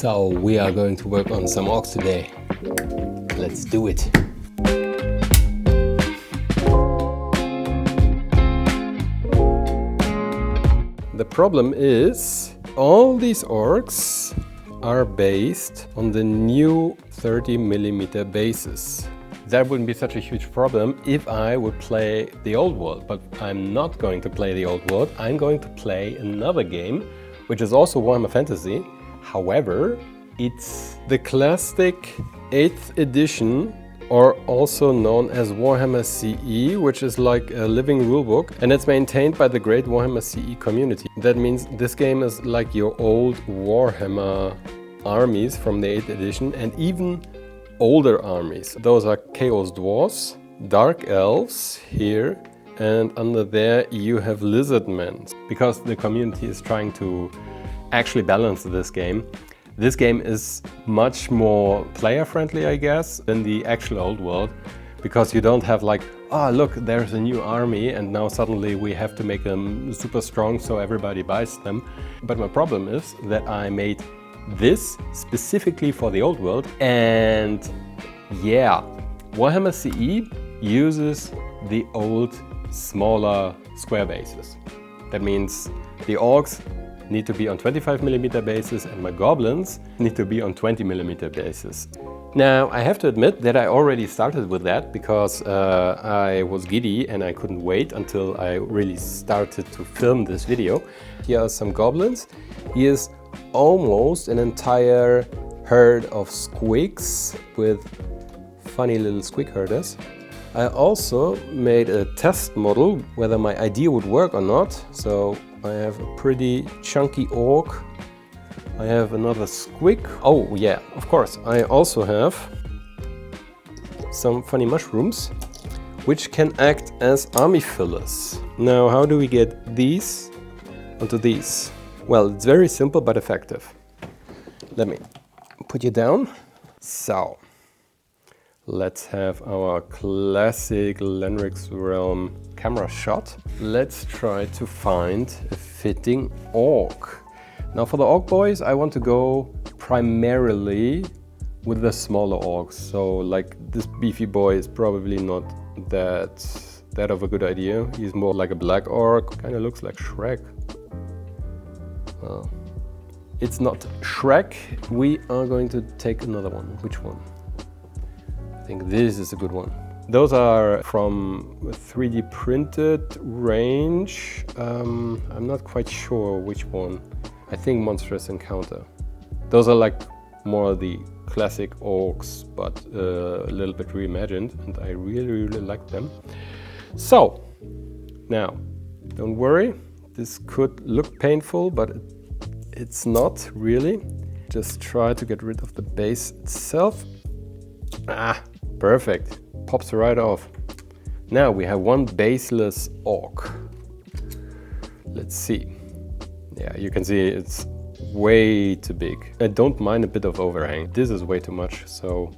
So we are going to work on some orcs today. Let's do it. The problem is all these orcs are based on the new 30mm bases. That wouldn't be such a huge problem if I would play the old world, but I'm not going to play the old world. I'm going to play another game, which is also Warhammer Fantasy. However, it's the classic 8th edition, or also known as Warhammer CE, which is like a living rulebook, and it's maintained by the great Warhammer CE community. That means this game is like your old Warhammer armies from the 8th edition, and even older armies. Those are Chaos Dwarves, Dark Elves here, and under there you have Lizardmen. Because the community is trying to actually balance this game. This game is much more player-friendly, I guess, than the actual old world, because you don't have like, oh look, there's a new army and now suddenly we have to make them super strong so everybody buys them. But my problem is that I made this specifically for the old world, and yeah, Warhammer CE uses the old, smaller square bases. That means the orcs need to be on 25mm bases and my goblins need to be on 20mm bases. Now, I have to admit that I already started with that because I was giddy and I couldn't wait until I really started to film this video. Here are some goblins. Here's almost an entire herd of squigs with funny little squig herders. I also made a test model whether my idea would work or not. So I have a pretty chunky orc. I have another squig. Oh yeah, of course. I also have some funny mushrooms, which can act as army fillers. Now, how do we get these onto these? Well, it's very simple but effective. Let me put you down. So, let's have our classic Lenric's Realm camera shot. Let's try to find a fitting orc. Now for the orc boys, I want to go primarily with the smaller orcs. So like this beefy boy is probably not that of a good idea. He's more like a black orc, kind of looks like Shrek. It's not Shrek. We are going to take another one. Which one? I think this is a good one. Those are from a 3D printed range. I'm not quite sure which one. I think Monstrous Encounter. Those are like more the classic orcs, but a little bit reimagined, and I really like them. So, now, don't worry. This could look painful, but it's not really. Just try to get rid of the base itself. Perfect. Pops right off. Now we have one baseless orc. Let's see. Yeah, you can see it's way too big. I don't mind a bit of overhang. This is way too much, so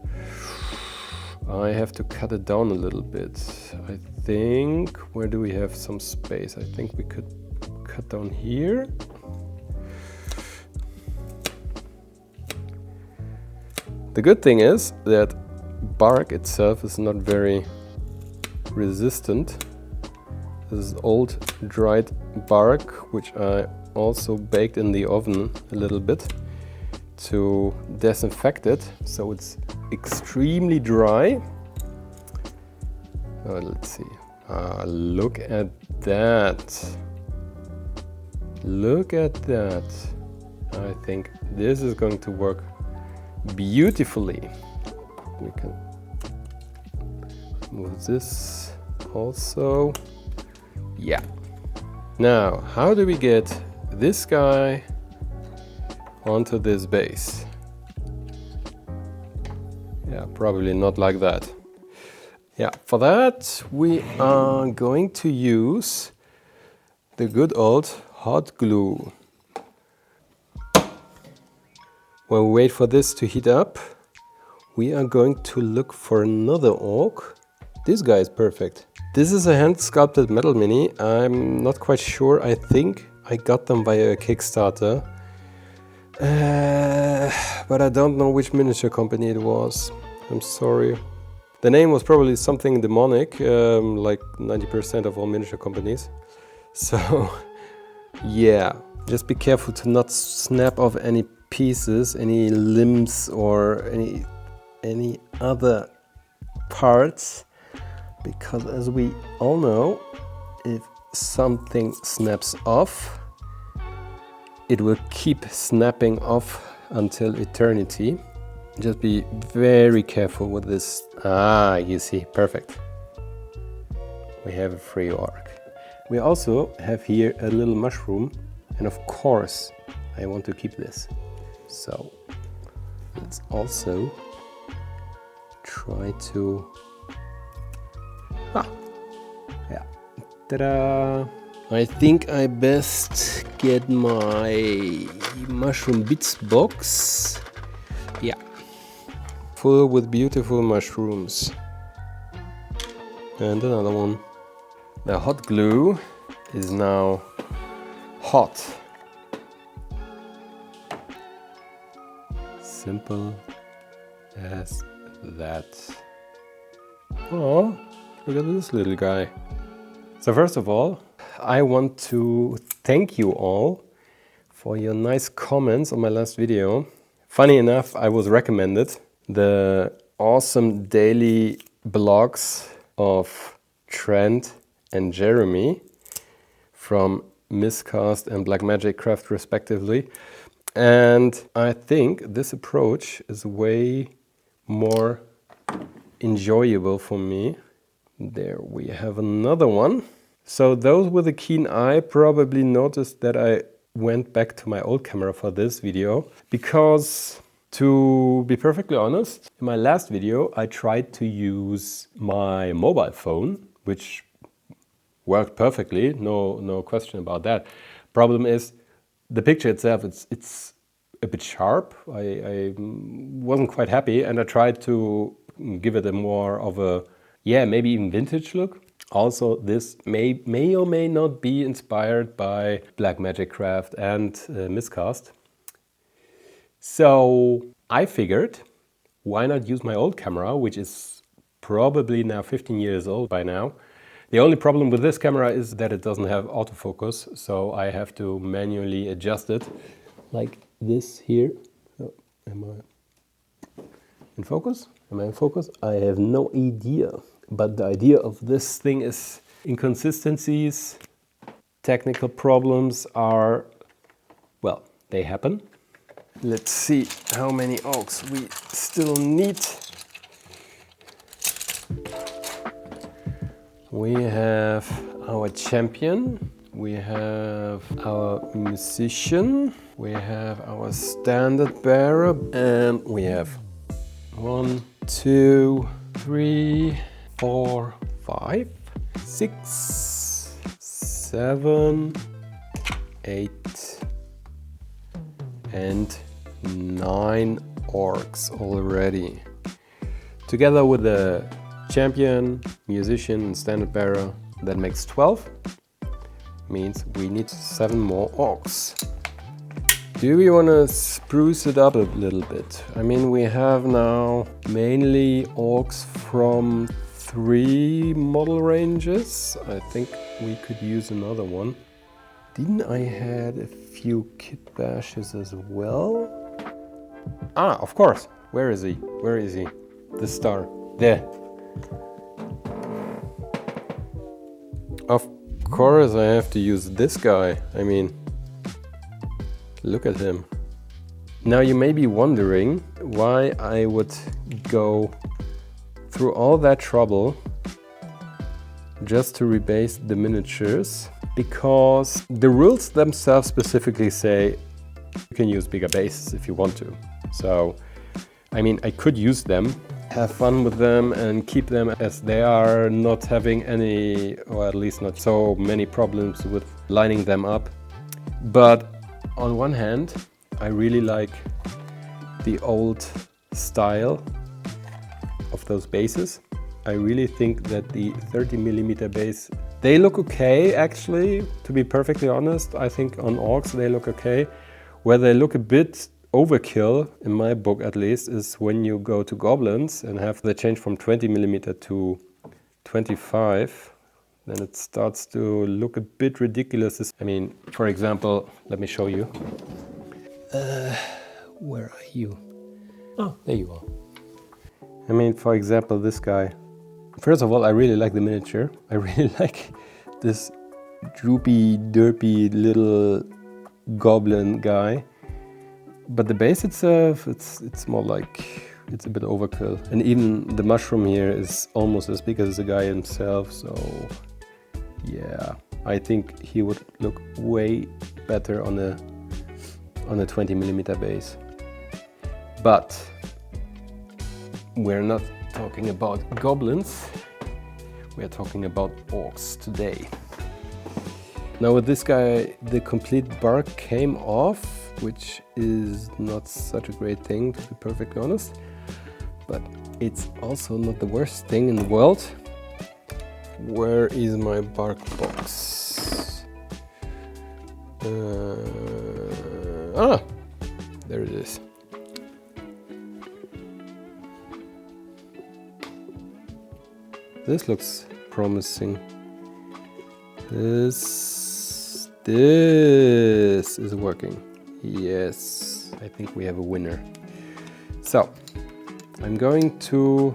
I have to cut it down a little bit. I think, where do we have some space? I think we could cut down here. The good thing is that bark itself is not very resistant. This is old dried bark, which I also baked in the oven a little bit to disinfect it, so it's extremely dry. Let's see. Look at that. Look at that. I think this is going to work beautifully. We can move this also. Yeah. Now, how do we get this guy onto this base? Yeah, probably not like that. Yeah, for that we are going to use the good old hot glue. While we wait for this to heat up, we are going to look for another orc. This guy is perfect. This is a hand-sculpted metal mini. I'm not quite sure. I think I got them via a Kickstarter. But I don't know which miniature company it was. I'm sorry. The name was probably something demonic, like 90% of all miniature companies. So, yeah, just be careful to not snap off any pieces, any limbs or any other parts, because as we all know, if something snaps off, it will keep snapping off until eternity. Just be very careful with this. Ah, you see, perfect. We have a free orc. We also have here a little mushroom, and of course I want to keep this. So let's also try to... yeah. Ta-da! I think I best get my mushroom bits box. Yeah. Full with beautiful mushrooms. And another one. The hot glue is now hot. Simple as that. Oh, look at this little guy. So first of all, I want to thank you all for your nice comments on my last video. Funny enough, I was recommended the awesome daily blogs of Trent and Jeremy from Miscast and Black Magic Craft respectively. And I think this approach is way more enjoyable for me. There we have another one. So those with a keen eye probably noticed that I went back to my old camera for this video, because to be perfectly honest, in my last video I tried to use my mobile phone, which worked perfectly, no question about that. Problem is the picture itself, it's a bit sharp. I wasn't quite happy, and I tried to give it a more of a, yeah, maybe even vintage look. Also, this may or may not be inspired by Black Magic Craft and Miscast. So I figured, why not use my old camera, which is probably now 15 years old by now. The only problem with this camera is that it doesn't have autofocus, so I have to manually adjust it like this here. Oh, am I in focus? Am I in focus? I have no idea. But the idea of this thing is inconsistencies, technical problems are, well, they happen. Let's see how many orcs we still need. We have our champion, we have our musician, we have our standard bearer, and we have 1, 2, 3, 4, 5, 6, 7, 8, and 9 orcs already. Together with the champion, musician, and standard bearer, that makes 12. Means we need 7 more orcs. Do we want to spruce it up a little bit? I mean, we have now mainly orcs from 3 model ranges. I think we could use another one. Didn't I had a few kit bashes as well? Ah, of course. Where is he? Where is he? The star. There. Of course I have to use this guy. I mean, look at him. Now you may be wondering why I would go through all that trouble just to rebase the miniatures, because the rules themselves specifically say you can use bigger bases if you want to. So, I mean, I could use them, have fun with them and keep them as they are, not having any, or at least not so many problems with lining them up. But on one hand, I really like the old style of those bases. I really think that the 30mm base, they look okay actually, to be perfectly honest. I think on orcs they look okay. Where they look a bit overkill, in my book at least, is when you go to goblins and have the change from 20 millimeter to 25. Then it starts to look a bit ridiculous. I mean, for example, let me show you. Where are you? Oh, there you are. I mean, for example, this guy. First of all, I really like the miniature. I really like this droopy, derpy little goblin guy. But the base itself, it's more like, it's a bit overkill. And even the mushroom here is almost as big as the guy himself, so yeah. I think he would look way better on a 20 millimeter base. But we're not talking about goblins, we're talking about orcs today. Now with this guy, the complete bark came off, which is not such a great thing, to be perfectly honest. But it's also not the worst thing in the world. Where is my bark box? There it is. This looks promising. This is working. Yes, I think we have a winner. So, I'm going to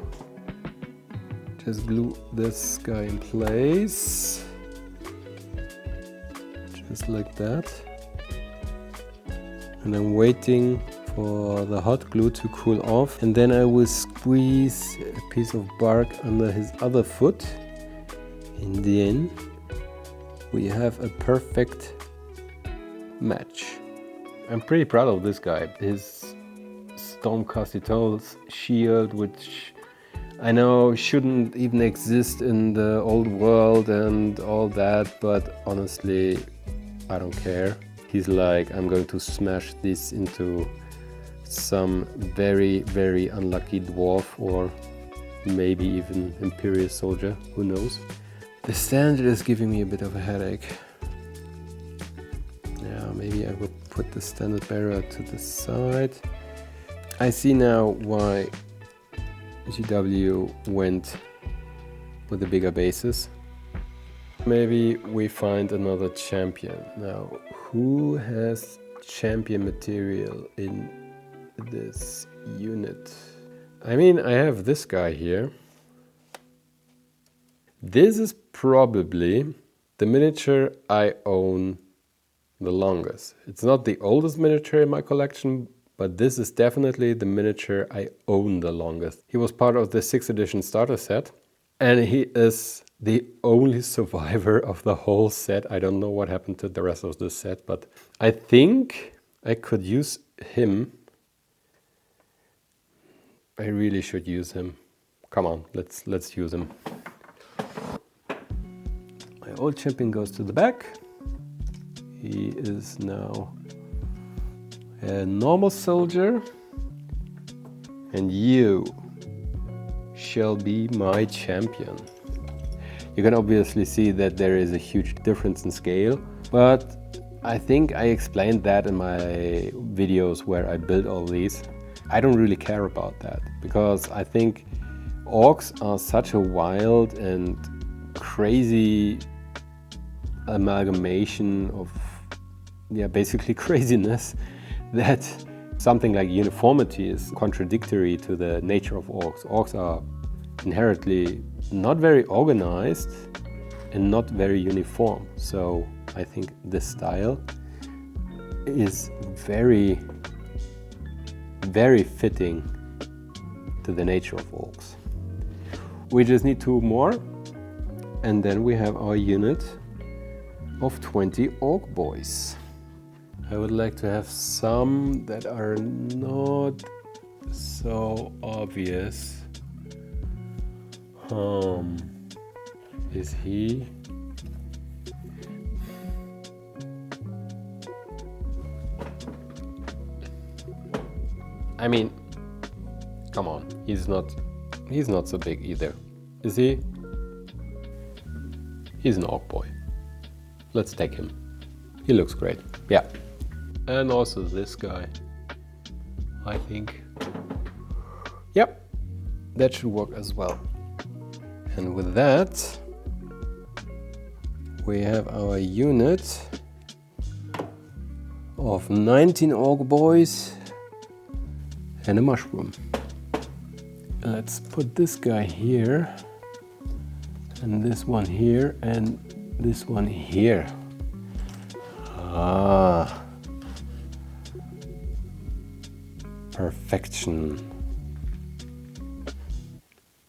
just glue this guy in place. Just like that. And I'm waiting for the hot glue to cool off, and then I will squeeze a piece of bark under his other foot, and then we have a perfect match. I'm pretty proud of this guy. His Stormcasty Toes shield, which I know shouldn't even exist in the old world and all that, but honestly, I don't care. He's like, I'm going to smash this into some very, very unlucky dwarf, or maybe even Imperial soldier, who knows. The standard is giving me a bit of a headache. Yeah, maybe I will put the standard barrier to the side. I see now why GW went with the bigger bases. Maybe we find another champion. Now, who has champion material in this unit? I mean, I have this guy here. This is probably the miniature I own the longest. It's not the oldest miniature in my collection, but this is definitely the miniature I own the longest. He was part of the 6th edition starter set, and he is the only survivor of the whole set. I don't know what happened to the rest of the set, but I think I could use him. I really should use him. Come on, let's use him. My old champion goes to the back. He is now a normal soldier, and you shall be my champion. You can obviously see that there is a huge difference in scale, but I think I explained that in my videos where I built all these. I don't really care about that, because I think orcs are such a wild and crazy amalgamation of, yeah, basically craziness, that something like uniformity is contradictory to the nature of orcs. Orcs are inherently not very organized and not very uniform. So I think this style is very, very fitting to the nature of orcs. We just need 2 more, and then we have our unit of 20 orc boys. I would like to have some that are not so obvious. Is he? I mean, come on, he's not so big either. Is he? He's an orc boy. Let's take him. He looks great. Yeah. And also this guy, I think. Yep, that should work as well. And with that, we have our unit of 19 orc boys and a mushroom. Let's put this guy here, and this one here, and this one here. Ah, perfection.